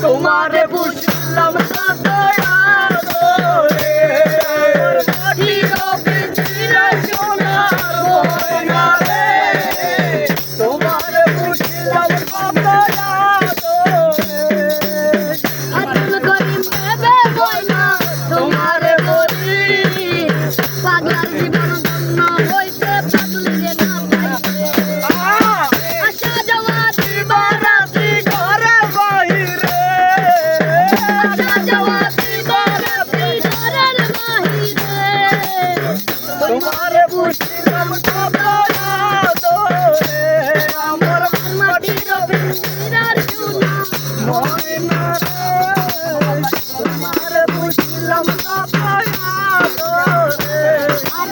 তোমারে বুঝলাম না দয়ারে তোমারে বুঝলাম না আব্দুল করিম বেবে বইনা তোমারে বলি পাগলার জীবন ধন্য হইছে পাগলিরে না পাইছে আশা যাওয়া দিবারাতি ঘরে বাহিরে আশা যাওয়া দিবারাতি ঘরের বাহিরে তোমারে বুঝলাম না